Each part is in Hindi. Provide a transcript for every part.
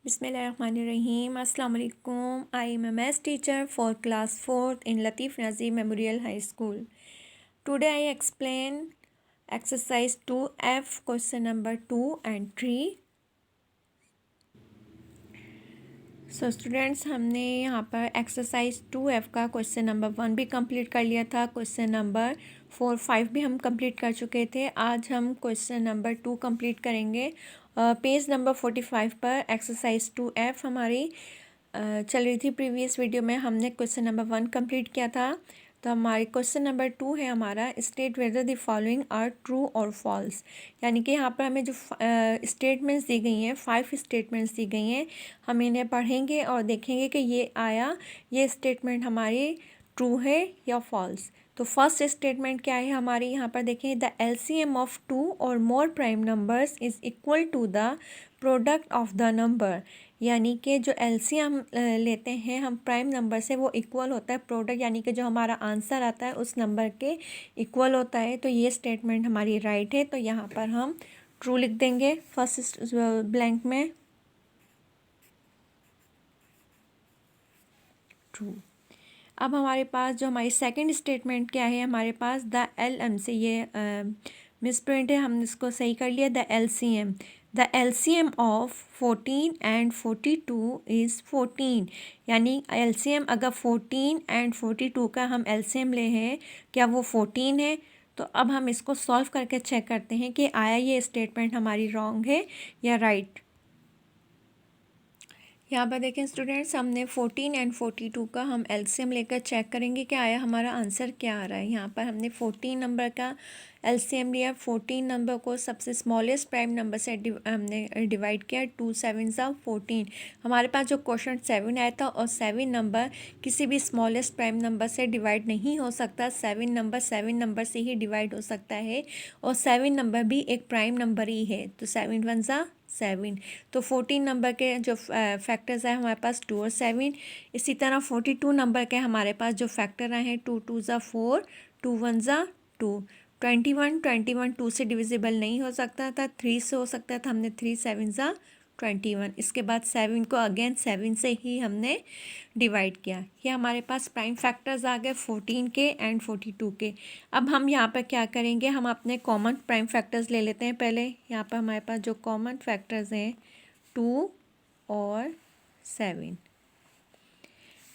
Bismillahirrahmanirrahim. Assalamu alaikum. I am a maths teacher for class 4th in Latif Nazir Memorial High School. Today I explain exercise 2F question number 2 and 3. So students, हमने यहाँ पर एक्सरसाइज 2F का क्वेश्चन नंबर 1 भी कंप्लीट कर लिया था. क्वेश्चन नंबर 4, 5 भी हम कंप्लीट कर चुके थे. आज हम क्वेश्चन नंबर 2 कंप्लीट करेंगे. पेज नंबर 45 पर एक्सरसाइज 2F हमारी चल रही थी. प्रीवियस वीडियो में हमने क्वेश्चन नंबर 1 कंप्लीट किया था. तो हमारी क्वेश्चन नंबर 2 है हमारा, state whether the following are true और फॉल्स. यानी कि यहाँ पर हमें जो स्टेटमेंट्स दी गई हैं, 5 स्टेटमेंट्स दी गई हैं, हम इन्हें पढ़ेंगे और देखेंगे कि ये स्टेटमेंट हमारी ट्रू है या फॉल्स. तो फर्स्ट स्टेटमेंट क्या है हमारी, यहाँ पर देखें, द LCM ऑफ 2 और more prime numbers is equal to the product of the number. यानी कि जो LCM लेते हैं हम प्राइम नंबर से, वो इक्वल होता है प्रोडक्ट, यानी कि जो हमारा आंसर आता है उस नंबर के इक्वल होता है. तो ये स्टेटमेंट हमारी राइट है. तो यहाँ पर हम ट्रू लिख देंगे फर्स्ट ब्लैंक में, ट्रू. अब हमारे पास जो हमारी सेकंड स्टेटमेंट क्या है, हमारे पास द LM से ये मिस प्रिंट है, हमने इसको सही कर लिया. The LCM of 14 and 42 is 14. यानी LCM अगर 14 एंड 42 का हम LCM ले हैं, क्या वो 14 है. तो अब हम इसको सॉल्व करके चेक करते हैं कि आया ये स्टेटमेंट हमारी रॉन्ग है या राइट. यहाँ पर देखें स्टूडेंट्स, हमने 14 एंड 42 का हम LCM लेकर चेक करेंगे कि आया हमारा आंसर क्या आ रहा है. यहाँ पर हमने 14 नंबर का LCM लिया. 14 नंबर को सबसे स्मॉलेस्ट प्राइम नंबर से हमने डिवाइड किया. 2 7 14. हमारे पास जो क्वेश्चन 7 आया था, और 7 नंबर किसी भी स्मॉलेस्ट प्राइम नंबर से डिवाइड नहीं हो सकता. 7 नंबर से ही डिवाइड हो सकता है, और 7 नंबर भी एक प्राइम नंबर ही है. तो 7 1 7. तो 14 नंबर के जो फैक्टर्स आए हमारे पास 2 और 7. इसी तरह 42 नंबर के हमारे पास जो फैक्टर आए हैं 2 2 4, 2 1 2. 21 2 से डिविजिबल नहीं हो सकता था, 3 से हो सकता था. हमने 3 7 21. इसके बाद 7 को अगेन 7 से ही हमने डिवाइड किया. ये हमारे पास प्राइम फैक्टर्स आ गए 14 के एंड 42 के. अब हम यहाँ पर क्या करेंगे, हम अपने कॉमन प्राइम फैक्टर्स ले लेते हैं पहले. यहाँ पर हमारे पास जो कॉमन फैक्टर्स हैं 2 और 7,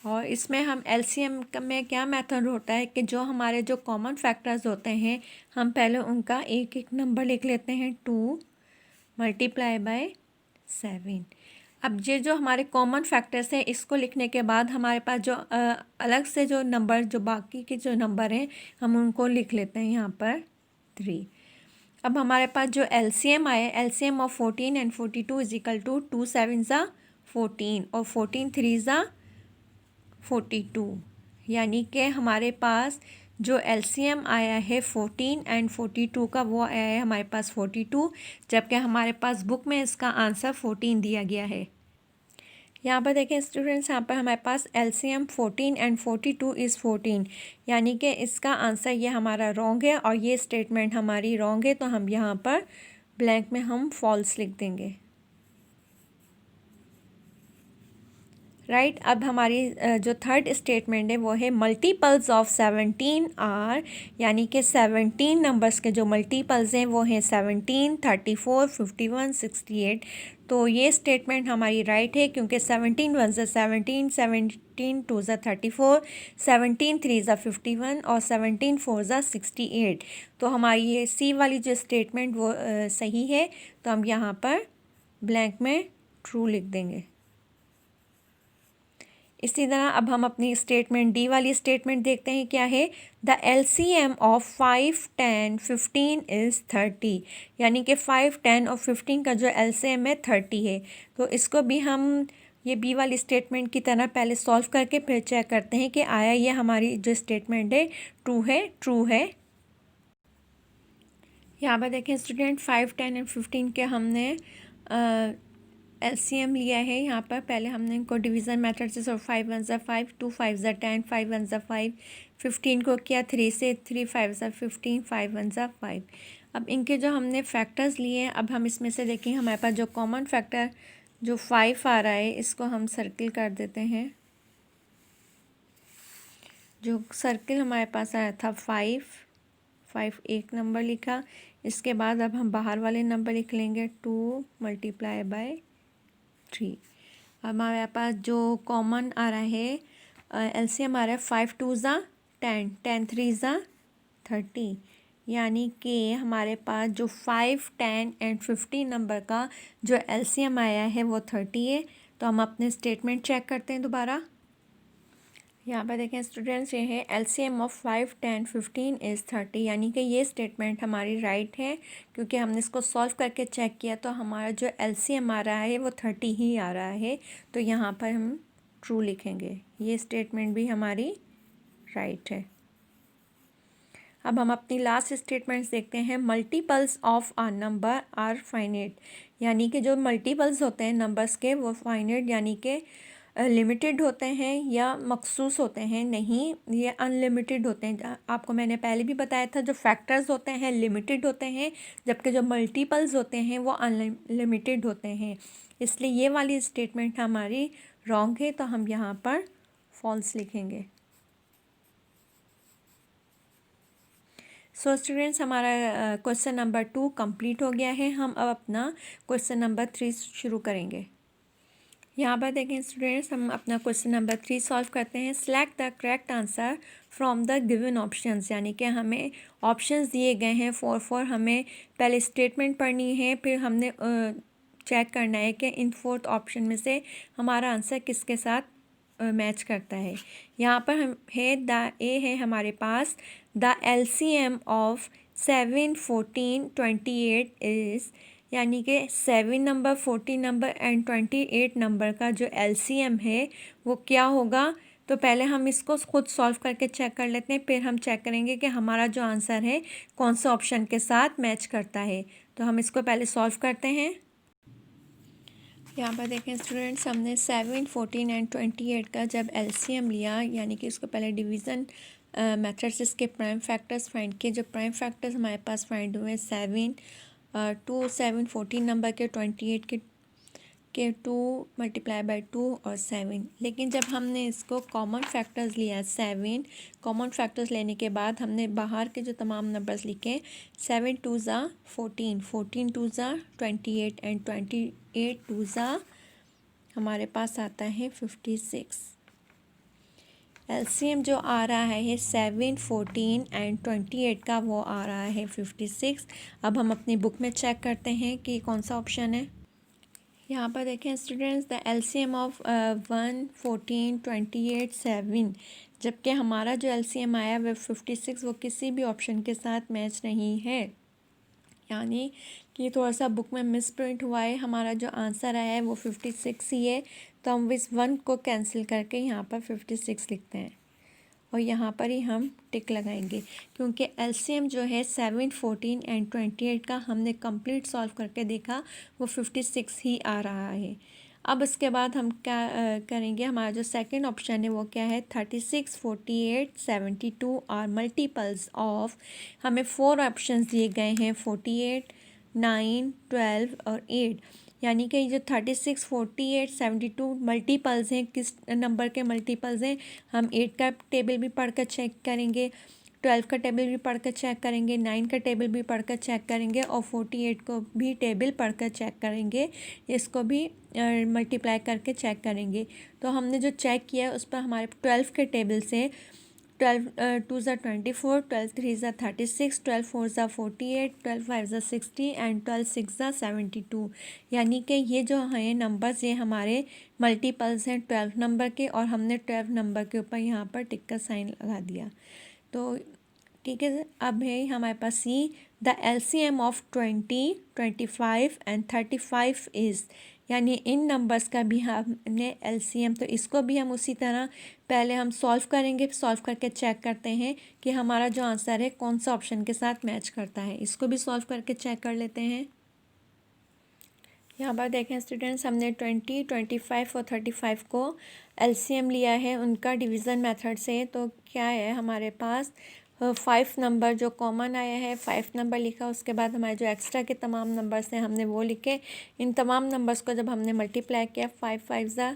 और इसमें हम LCM में क्या मेथड होता है कि जो हमारे जो कॉमन फैक्टर्स होते हैं, हम पहले उनका एक एक नंबर लिख लेते हैं. 2 मल्टीप्लाई बाय 7. अब ये जो हमारे कॉमन फैक्टर्स हैं, इसको लिखने के बाद हमारे पास जो अलग से जो नंबर, जो बाकी के जो नंबर हैं, हम उनको लिख लेते हैं यहाँ पर 3. अब हमारे पास जो LCM आए, LCM of 14 and 42 is equal to 2 7 14 और 14 3 42. यानी कि हमारे पास जो LCM आया है 14 एंड 42 का, वो आया है हमारे पास 42, जबकि हमारे पास बुक में इसका आंसर 14 दिया गया है. यहाँ पर देखें स्टूडेंट्स, यहाँ पर हमारे पास LCM 14 एंड 42 इज़ 14. यानी कि इसका आंसर ये हमारा रॉन्ग है, और ये स्टेटमेंट हमारी रॉन्ग है. तो हम यहाँ पर ब्लैंक में हम फॉल्स लिख देंगे. राइट. अब हमारी जो थर्ड स्टेटमेंट है वो है मल्टीपल्स ऑफ 17 आर. यानी कि 17 नंबर्स के जो मल्टीपल्स हैं वो हैं 17, 34, 51, 68. तो ये स्टेटमेंट हमारी राइट है, क्योंकि 17 1 17, 17 2 34, 17 3 51 और 17 4 68. तो हमारी ये सी वाली जो स्टेटमेंट वो सही है. तो हम यहाँ पर ब्लैंक में ट्रू लिख देंगे. इसी तरह अब हम अपनी स्टेटमेंट डी वाली स्टेटमेंट देखते हैं क्या है. The LCM of 5 10 15 is 30. यानी कि 5 10 और 15 का जो LCM है 30 है. तो इसको भी हम ये बी वाली स्टेटमेंट की तरह पहले सॉल्व करके फिर चेक करते हैं कि आया ये हमारी जो स्टेटमेंट है ट्रू है. यहाँ पर देखें स्टूडेंट, 5 10 एंड 15 के हमने LCM लिया है. यहाँ पर पहले हमने इनको डिवीज़न मेथड से, 5 1 5, 2 5 10, 5 1 5. 15 को किया 3 से, 3 5 15, 5 1 5. अब इनके जो हमने फैक्टर्स लिए हैं, अब हम इसमें से देखें हमारे पास जो कॉमन फैक्टर जो 5 आ रहा है इसको हम सर्किल कर देते हैं। जो सर्किल हमारे पास आया था 5 एक नंबर लिखा। इसके बाद अब हम बाहर वाले नंबर लिख लेंगे 2 मल्टीप्लाई बाय 3। अब हमारे पास जो कॉमन आ रहा है एलसीएम आ रहा है 5 2 ज़ा 10, 10 3 ज़ा 30, यानी कि हमारे पास जो 5 10 एंड 15 नंबर का जो एलसीएम आया है वो 30 है। तो हम अपने स्टेटमेंट चेक करते हैं दोबारा। यहाँ पर देखें स्टूडेंट्स, ये है एलसीएम ऑफ 5 10 15 इज़ 30, यानी कि ये स्टेटमेंट हमारी राइट है क्योंकि हमने इसको सॉल्व करके चेक किया तो हमारा जो एलसीएम आ रहा है वो 30 ही आ रहा है। तो यहाँ पर हम ट्रू लिखेंगे, ये स्टेटमेंट भी हमारी राइट है। अब हम अपनी लास्ट स्टेटमेंट्स देखते हैं। Multiples of a number are finite, यानी कि जो मल्टीपल्स होते हैं नंबर्स के वो फाइनाइट यानी कि लिमिटेड होते हैं या मखसूस होते हैं, नहीं ये अनलिमिटेड होते हैं। आपको मैंने पहले भी बताया था जो फैक्टर्स होते हैं लिमिटेड होते हैं, जबकि जो मल्टीपल्स होते हैं वो अनलिमिटेड होते हैं। इसलिए ये वाली स्टेटमेंट हमारी रॉन्ग है, तो हम यहाँ पर फॉल्स लिखेंगे। सो स्टूडेंट्स, हमारा क्वेश्चन नंबर 2 कंप्लीट हो गया है। हम अब अपना क्वेश्चन नंबर 3 शुरू करेंगे। यहाँ पर देखें स्टूडेंट्स, हम अपना क्वेश्चन नंबर 3 सॉल्व करते हैं। Select the correct answer from the given options, यानी कि हमें ऑप्शंस दिए गए हैं 4 हमें पहले स्टेटमेंट पढ़नी है, फिर हमने चेक करना है कि इन 4th ऑप्शन में से हमारा आंसर किसके साथ मैच करता है। यहाँ पर हम है द ए है हमारे पास द एलसीएम ऑफ 7 14 28 इज़, यानी कि 7 नंबर 14 नंबर एंड 28 नंबर का जो एलसीएम है वो क्या होगा। तो पहले हम इसको खुद सॉल्व करके चेक कर लेते हैं, फिर हम चेक करेंगे कि हमारा जो आंसर है कौन सा ऑप्शन के साथ मैच करता है। तो हम इसको पहले सॉल्व करते हैं। यहाँ पर देखें स्टूडेंट्स, हमने 7 14 एंड 28 का जब एलसीएम लिया, यानी कि इसको पहले डिवीज़न मेथड से इसके प्राइम फैक्टर्स फाइंड किए। जो प्राइम फैक्टर्स हमारे पास फाइंड हुए 7 2 7 14 नंबर के 28 के 2 मल्टीप्लाई बाय 2 और 7। लेकिन जब हमने इसको कॉमन फैक्टर्स लिया 7, कॉमन फैक्टर्स लेने के बाद हमने बाहर के जो तमाम नंबर्स लिखे 7 2 ज़ा 14, 14 2 ज़ा 28 एंड 28 2 ज़ा हमारे पास आता है 56। एलसीएम जो आ रहा है 7 14 एंड 28 का वो आ रहा है 56। अब हम अपनी बुक में चेक करते हैं कि कौन सा ऑप्शन है। यहाँ पर देखें स्टूडेंट्स, द एलसीएम ऑफ 1 14 28 7, जबकि हमारा जो एलसीएम आया वह 56 वो किसी भी ऑप्शन के साथ मैच नहीं है, यानी कि थोड़ा सा बुक में मिस प्रिंट हुआ है। हमारा जो आंसर आया है वो 56 ही है, तो हम इस 1 को कैंसिल करके यहाँ पर 56 लिखते हैं और यहाँ पर ही हम टिक लगाएंगे, क्योंकि एलसीएम जो है 7 14 एंड 28 का हमने कंप्लीट सॉल्व करके देखा वो 56 ही आ रहा है। अब इसके बाद हम क्या करेंगे, हमारा जो सेकंड ऑप्शन है वो क्या है 36 48 72 और मल्टीपल्स ऑफ, हमें 4 ऑप्शंस दिए गए हैं 48 9 12 और 8, यानी कि जो 36 48 72 मल्टीपल्स हैं, किस नंबर के मल्टीपल्स हैं। हम 8 का टेबल भी पढ़ कर चेक करेंगे, 12 का टेबल भी पढ़ कर चेक करेंगे, 9 का टेबल भी पढ़ कर चेक करेंगे और 48 को भी टेबल पढ़ कर चेक करेंगे, इसको भी मल्टीप्लाई करके चेक करेंगे। तो हमने जो चेक किया है उस पर हमारे 12 के टेबल से 12 2 ज़ा 24, 12 3 ज़ा 36, 12 4 ज़ा 48, 12 5 ज़ा 60 एंड 12 6 ज़ा 72, यानी कि ये जो हैं नंबर्स ये हमारे मल्टीपल्स हैं 12 नंबर के, और हमने 12 नंबर के ऊपर यहाँ पर टिक का साइन लगा दिया। तो ठीक है, अब है हमारे पास see the LCM of 20 25 and 35 is, यानी इन नंबर्स का भी हमने एलसीएम, तो इसको भी हम उसी तरह पहले हम सॉल्व करेंगे, सॉल्व करके चेक करते हैं कि हमारा जो आंसर है कौन सा ऑप्शन के साथ मैच करता है। इसको भी सॉल्व करके चेक कर लेते हैं। यहाँ पर देखें स्टूडेंट्स, हमने 20 25 और 35 को एलसीएम लिया है उनका डिवीज़न मेथड से। तो क्या है हमारे पास 5 नंबर जो कॉमन आया है 5 नंबर लिखा, उसके बाद हमारे जो एक्स्ट्रा के तमाम नंबर्स हैं हमने वो लिखे। इन तमाम नंबर्स को जब हमने मल्टीप्लाई किया 5 5 ज़ा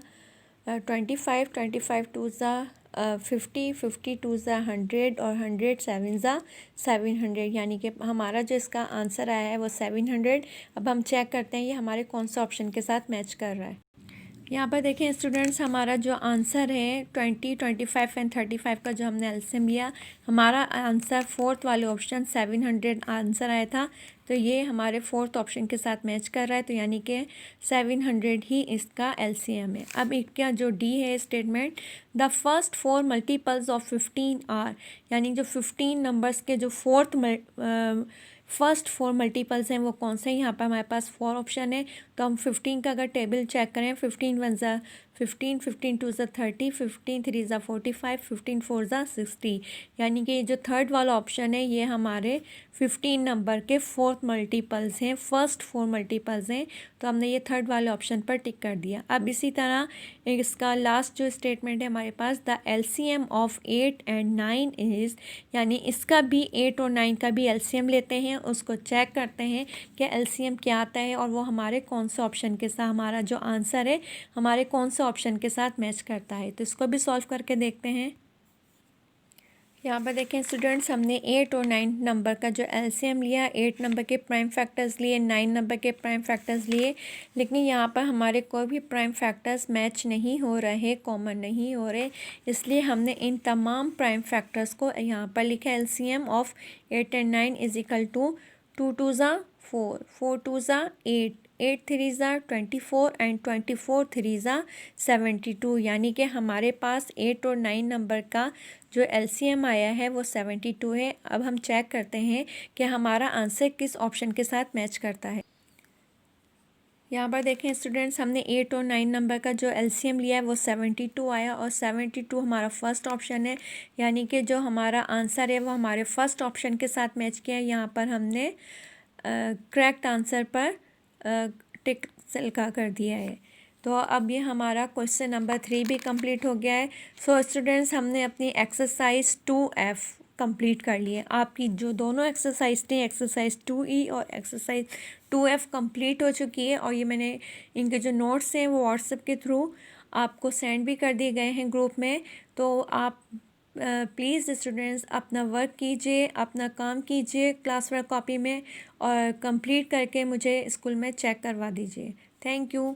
25, 25 2 ज़ा 50, 50 2 ज़ा 100 और 100 7 ज़ा 700, यानी कि हमारा जो इसका आंसर आया है वो 700। अब हम चेक करते हैं ये हमारे कौन सा ऑप्शन के साथ मैच कर रहा है। यहाँ पर देखें स्टूडेंट्स, हमारा जो आंसर है 20, 25 एंड 35 का जो हमने एलसीएम लिया, हमारा आंसर फोर्थ वाले ऑप्शन 700 आंसर आया था। तो ये हमारे फोर्थ ऑप्शन के साथ मैच कर रहा है, तो यानी कि 700 ही इसका एलसीएम है। अब इसका जो डी है statement, the first 4 multiples of 15 are, यानी जो 15 नंबर्स के जो फर्स्ट 4 मल्टीपल्स हैं वो कौन से हैं। यहाँ पर हमारे पास 4 ऑप्शन है, तो हम 15 का अगर टेबल चेक करें 15 1 ज़ा 15, 15 2 ज़ा 30, 15 3 ज़ा 45, 15 4 ज़ा 60, यानी कि जो थर्ड वाला ऑप्शन है ये हमारे 15 नंबर के फोर्थ मल्टीपल्स हैं, फर्स्ट 4 मल्टीपल्स हैं। तो हमने ये थर्ड वाले ऑप्शन पर टिक कर दिया। अब इसी तरह इसका लास्ट जो स्टेटमेंट है हमारे पास, the LCM of 8 and 9 is, यानी इसका भी 8 और 9 का भी एलसीएम लेते हैं, उसको चेक करते हैं कि एलसीएम क्या आता है और वो हमारे कौन से ऑप्शन के साथ, हमारा जो आंसर है हमारे कौन से ऑप्शन के साथ मैच करता है। तो इसको भी सॉल्व करके देखते हैं। यहाँ पर देखें स्टूडेंट्स, हमने 8 और 9 नंबर का जो एलसीएम लिया, 8 नंबर के प्राइम फैक्टर्स लिए, 9 नंबर के प्राइम फैक्टर्स लिए, लेकिन यहाँ पर हमारे कोई भी प्राइम फैक्टर्स मैच नहीं हो रहे, कॉमन नहीं हो रहे, इसलिए हमने इन तमाम प्राइम फैक्टर्स को यहाँ पर लिखा। LCM of 8 and 9 is equal to 2 2 ज़ा 4, 4 2 ज़ा 8, 8 3 ज़ा 24 एंड 24 3 ज़ा 72, यानी कि हमारे पास 8 और 9 नंबर का जो एलसीएम आया है वो 72 है। अब हम चेक करते हैं कि हमारा आंसर किस ऑप्शन के साथ मैच करता है। यहाँ पर देखें स्टूडेंट्स, हमने 8 और 9 नंबर का जो एलसीएम लिया है वो 72 आया, और 72 हमारा फर्स्ट ऑप्शन है, यानी कि जो हमारा आंसर है वो हमारे फर्स्ट ऑप्शन के साथ मैच किया है। यहाँ पर हमने करेक्ट आंसर पर टिक लगा कर दिया है। तो अब ये हमारा क्वेश्चन नंबर 3 भी कंप्लीट हो गया है। सो स्टूडेंट्स, हमने अपनी एक्सरसाइज 2F कंप्लीट कर लिए। आपकी जो दोनों एक्सरसाइज थी, एक्सरसाइज 2E और एक्सरसाइज 2F कंप्लीट हो चुकी है, और ये मैंने इनके जो नोट्स हैं वो व्हाट्सएप के थ्रू आपको सेंड भी कर दिए गए हैं ग्रुप में। तो आप प्लीज़ स्टूडेंट्स अपना वर्क कीजिए, अपना काम कीजिए क्लास वर्क कॉपी में, और कंप्लीट करके मुझे स्कूल में चेक करवा दीजिए। Thank you.